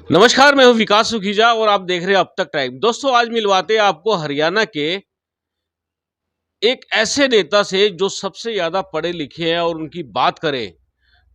नमस्कार, मैं हूं विकास सुखीजा और आप देख रहे हैं अब तक टाइम। दोस्तों, आज मिलवाते हैं आपको हरियाणा के एक ऐसे नेता से जो सबसे ज्यादा पढ़े लिखे हैं और उनकी बात करें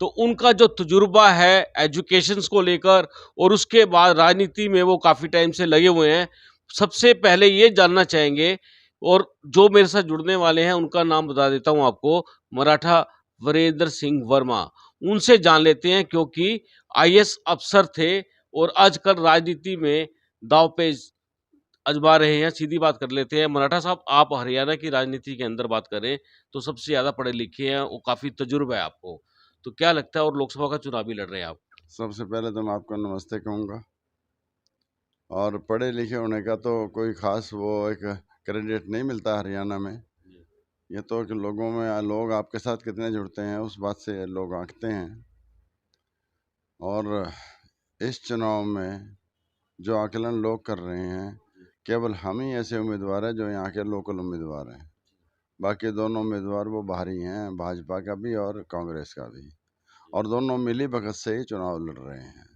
तो उनका जो तजुर्बा है एजुकेशन को लेकर और उसके बाद राजनीति में वो काफी टाइम से लगे हुए हैं। सबसे पहले ये जानना चाहेंगे और जो मेरे साथ जुड़ने वाले हैं उनका नाम बता देता हूं आपको, मराठा वीरेंद्र सिंह वर्मा। उनसे जान लेते हैं क्योंकि आईएएस अफसर थे और आजकल राजनीति में दांवपेच आजमा रहे हैं। सीधी बात कर लेते हैं, मराठा साहब, आप हरियाणा की राजनीति के अंदर बात करें तो सबसे ज्यादा पढ़े लिखे हैं और काफी तजुर्बा है आपको, तो क्या लगता है? और लोकसभा का चुनाव भी लड़ रहे हैं आप। सबसे पहले तो मैं आपको नमस्ते कहूँगा। और पढ़े लिखे होने का तो कोई ख़ास वो एक क्रेडिट नहीं मिलता हरियाणा में। ये तो कि लोगों में लोग आपके साथ कितने जुड़ते हैं उस बात से लोग आंकते हैं। और इस चुनाव में जो आकलन लोग कर रहे हैं, केवल हम ही ऐसे उम्मीदवार हैं जो यहाँ के लोकल उम्मीदवार हैं। बाकी दोनों उम्मीदवार वो बाहरी हैं, भाजपा का भी और कांग्रेस का भी, और दोनों मिली भगत से ही चुनाव लड़ रहे हैं।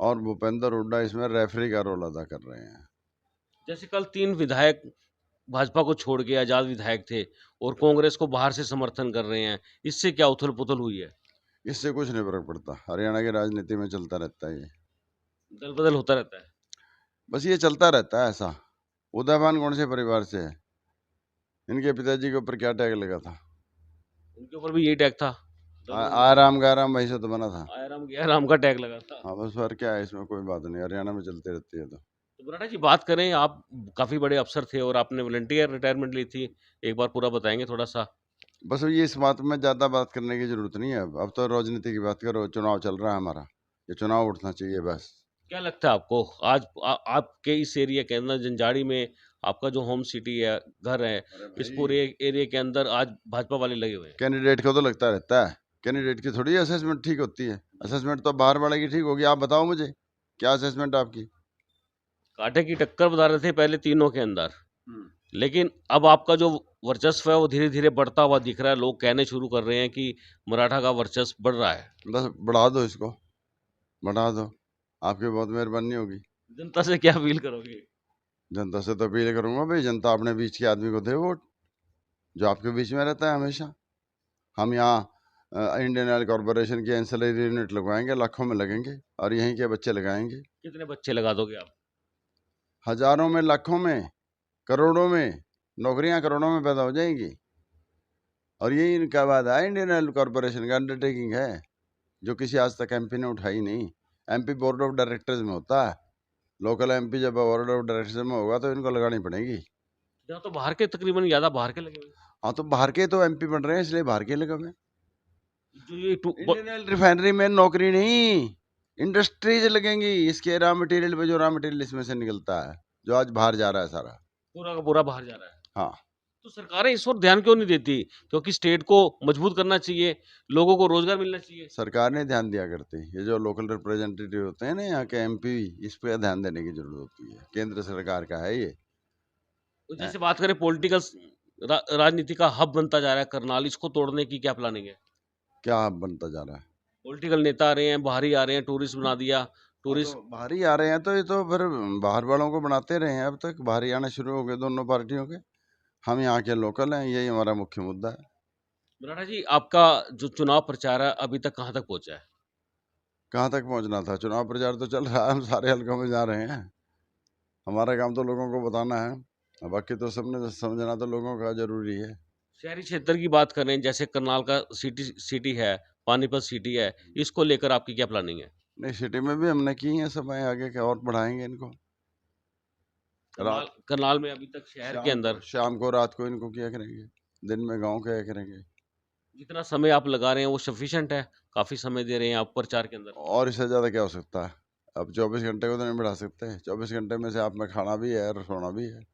और भूपेंद्र हुड्डा इसमें रेफरी का रोल अदा कर रहे हैं। जैसे कल 3 विधायक भाजपा को छोड़ के आजाद विधायक थे और कांग्रेस को बाहर से समर्थन कर रहे हैं, इससे क्या उथल-पुथल हुई है? इससे कुछ नहीं फर्क पड़ता, हरियाणा की राजनीति में चलता रहता है ये। दल-बदल होता रहता है। बस ये चलता रहता है ऐसा। उदयभान कौन से परिवार से है? इनके पिताजी के ऊपर क्या टैग लगा था? उनके ऊपर भी यही टैग था। आराम गाराम वहीं से तो बना था। आयराम गैराम का टैग लगा था। हाँ, बस फर्क क्या है इसमें? कोई बात नहीं, हरियाणा में चलती रहती है तो। तो मराठा जी, बात करें, आप काफी बड़े अफसर थे और आपने वॉलंटियर रिटायरमेंट ली थी, एक बार पूरा बताएंगे थोड़ा सा? बस ये इस बात में ज़्यादा बात करने की ज़रूरत नहीं है। अब तो राजनीति की बात करो, चुनाव चल रहा है हमारा, ये चुनाव उठना चाहिए बस। क्या लगता है आपको आज आपके इस एरिया के अंदर जंजाड़ी में आपका जो होम सिटी है, घर है, अरे इस भाई, पूरे एरिया के अंदर आज भाजपा वाले लगे हुए हैं? कैंडिडेट को तो लगता रहता है। कैंडिडेट की थोड़ी असेसमेंट ठीक होती है। असेसमेंट तो बाहर वाले की ठीक होगी। आप बताओ मुझे, क्या असेसमेंट आपकी? कांटे की टक्कर बता रहे थे पहले तीनों के अंदर, लेकिन अब आपका जो वर्चस्व है वो धीरे धीरे बढ़ता हुआ दिख रहा है। लोग कहने शुरू कर रहे हैं कि मराठा का वर्चस्व बढ़ रहा है। बस बढ़ा दो इसको, बढ़ा दो, आपकी बहुत मेहरबानी होगी। जनता से क्या अपील करोगे? जनता से तो अपील करूंगा भाई, जनता अपने बीच के आदमी को दे वोट, जो आपके बीच में रहता है हमेशा। हम यहाँ इंडियन ऑयल कॉरपोरेशन की एंसिलरी यूनिट लगवाएंगे, लाखों में लगेंगे, और यहीं के बच्चे लगाएंगे। कितने बच्चे लगा दोगे आप? हजारों में, लाखों में, करोड़ों में नौकरियां करोड़ों में पैदा हो जाएंगी। और यही इनका वादा है, इंडियन ऑयल कॉरपोरेशन का अंडरटेकिंग है, जो किसी आज तक एमपी ने उठाई नहीं। एमपी बोर्ड ऑफ डायरेक्टर्स में होता है, लोकल एमपी जब बोर्ड ऑफ डायरेक्टर्स में होगा तो इनको लगानी पड़ेगी। यहाँ तो बाहर के तकरीबन ज्यादा बाहर के लगे हुए हैं। हाँ, तो बाहर के तो एमपी बन रहे हैं, इसलिए बाहर के लगे हुए हैं। जो ये इंडियन ऑयल रिफाइनरी में नौकरी नहीं, इंडस्ट्रीज लगेंगी। इसके रॉ मटेरियल पे, जो रॉ मटेरियल इसमें से निकलता है, जो आज बाहर जा रहा है सारा। पूरा का पूरा बाहर जा रहा है। हाँ, तो सरकारें इस ओर ध्यान क्यों नहीं देती? क्योंकि स्टेट को मजबूत करना चाहिए, लोगों को रोजगार मिलना चाहिए। सरकार ने ध्यान दिया करती। ये जो लोकल रिप्रेजेंटेटिव होते हैं ना यहाँ के एमपी, इस पे ध्यान देने की जरूरत होती है। केंद्र सरकार का है ये। तो जैसे बात करें पॉलिटिकल राजनीति का हब बनता जा रहा है करनाल, इसको तोड़ने की क्या प्लानिंग है? क्या बनता जा रहा है? पॉलिटिकल नेता आ रहे हैं, बाहरी आ रहे हैं, टूरिस्ट बना दिया। हाँ, तो टूरिस्ट बाहर ही आ रहे हैं तो ये तो फिर बाहर वालों को बनाते रहे हैं। अब तक बाहर ही आना शुरू हो गए दोनों पार्टियों के। हम यहाँ के लोकल हैं, यही हमारा मुख्य मुद्दा है। मराठा जी, आपका जो चुनाव प्रचार है अभी तक कहाँ तक पहुंचा है? कहाँ तक पहुँचना था? चुनाव प्रचार तो चल रहा है, हम सारे हलकों में जा रहे हैं। हमारा काम तो लोगों को बताना है, और बाकी तो सबने समझना तो लोगों का जरूरी है। शहरी क्षेत्र की बात करें, जैसे करनाल का सिटी सिटी है, पानीपत सिटी है, इसको लेकर आपकी क्या प्लानिंग है? नहीं, सिटी में भी हमने की है सब, आगे के और बढ़ाएंगे इनको। करनाल रात, करनाल में अभी तक शहर के अंदर शाम को, रात को इनको किया करेंगे, दिन में गांव किया करेंगे। जितना समय आप लगा रहे हैं वो सफिशिएंट है? काफी समय दे रहे हैं आप प्रचार के अंदर? और इससे ज़्यादा क्या हो सकता है? अब 24 घंटे को तो नहीं बढ़ा सकते। 24 घंटे में से आप में खाना भी है और सोना भी है।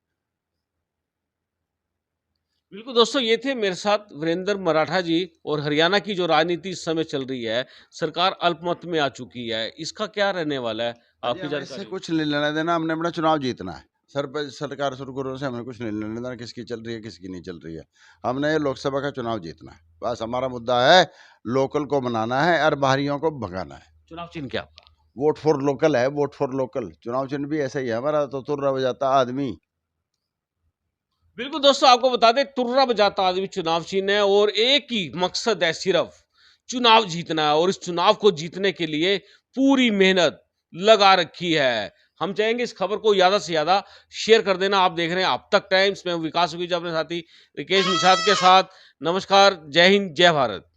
बिल्कुल दोस्तों, ये थे मेरे साथ वीरेंद्र मराठा जी। और हरियाणा की जो राजनीति इस समय चल रही है, सरकार अल्पमत में आ चुकी है, इसका क्या रहने वाला है? अरे आपकी हमें इससे जानकारी? कुछ नहीं लेना देना, हमने अपना चुनाव जीतना है। सर पर सरकार सुरगुरों से हमें कुछ नहीं लेना देना, किसकी चल रही है किसकी नहीं चल रही है। हमने ये लोकसभा का चुनाव जीतना है, बस हमारा मुद्दा है। लोकल को बनाना है और बाहरियों को भगाना है। चुनाव चिन्ह क्या आपका? वोट फॉर लोकल है, वोट फॉर लोकल। चुनाव चिन्ह भी ऐसा ही है हमारा, तो तुर्रा बजाता आदमी। बिल्कुल दोस्तों, आपको बता दें तुर्रा बजाता आदमी चुनाव चिन्ह है और एक ही मकसद है, सिर्फ चुनाव जीतना है और इस चुनाव को जीतने के लिए पूरी मेहनत लगा रखी है। हम चाहेंगे इस खबर को ज्यादा से ज्यादा शेयर कर देना। आप देख रहे हैं अब तक टाइम्स में, विकास सुखीजा अपने साथी रिकेश निषाद के साथ। नमस्कार, जय हिंद, जय भारत।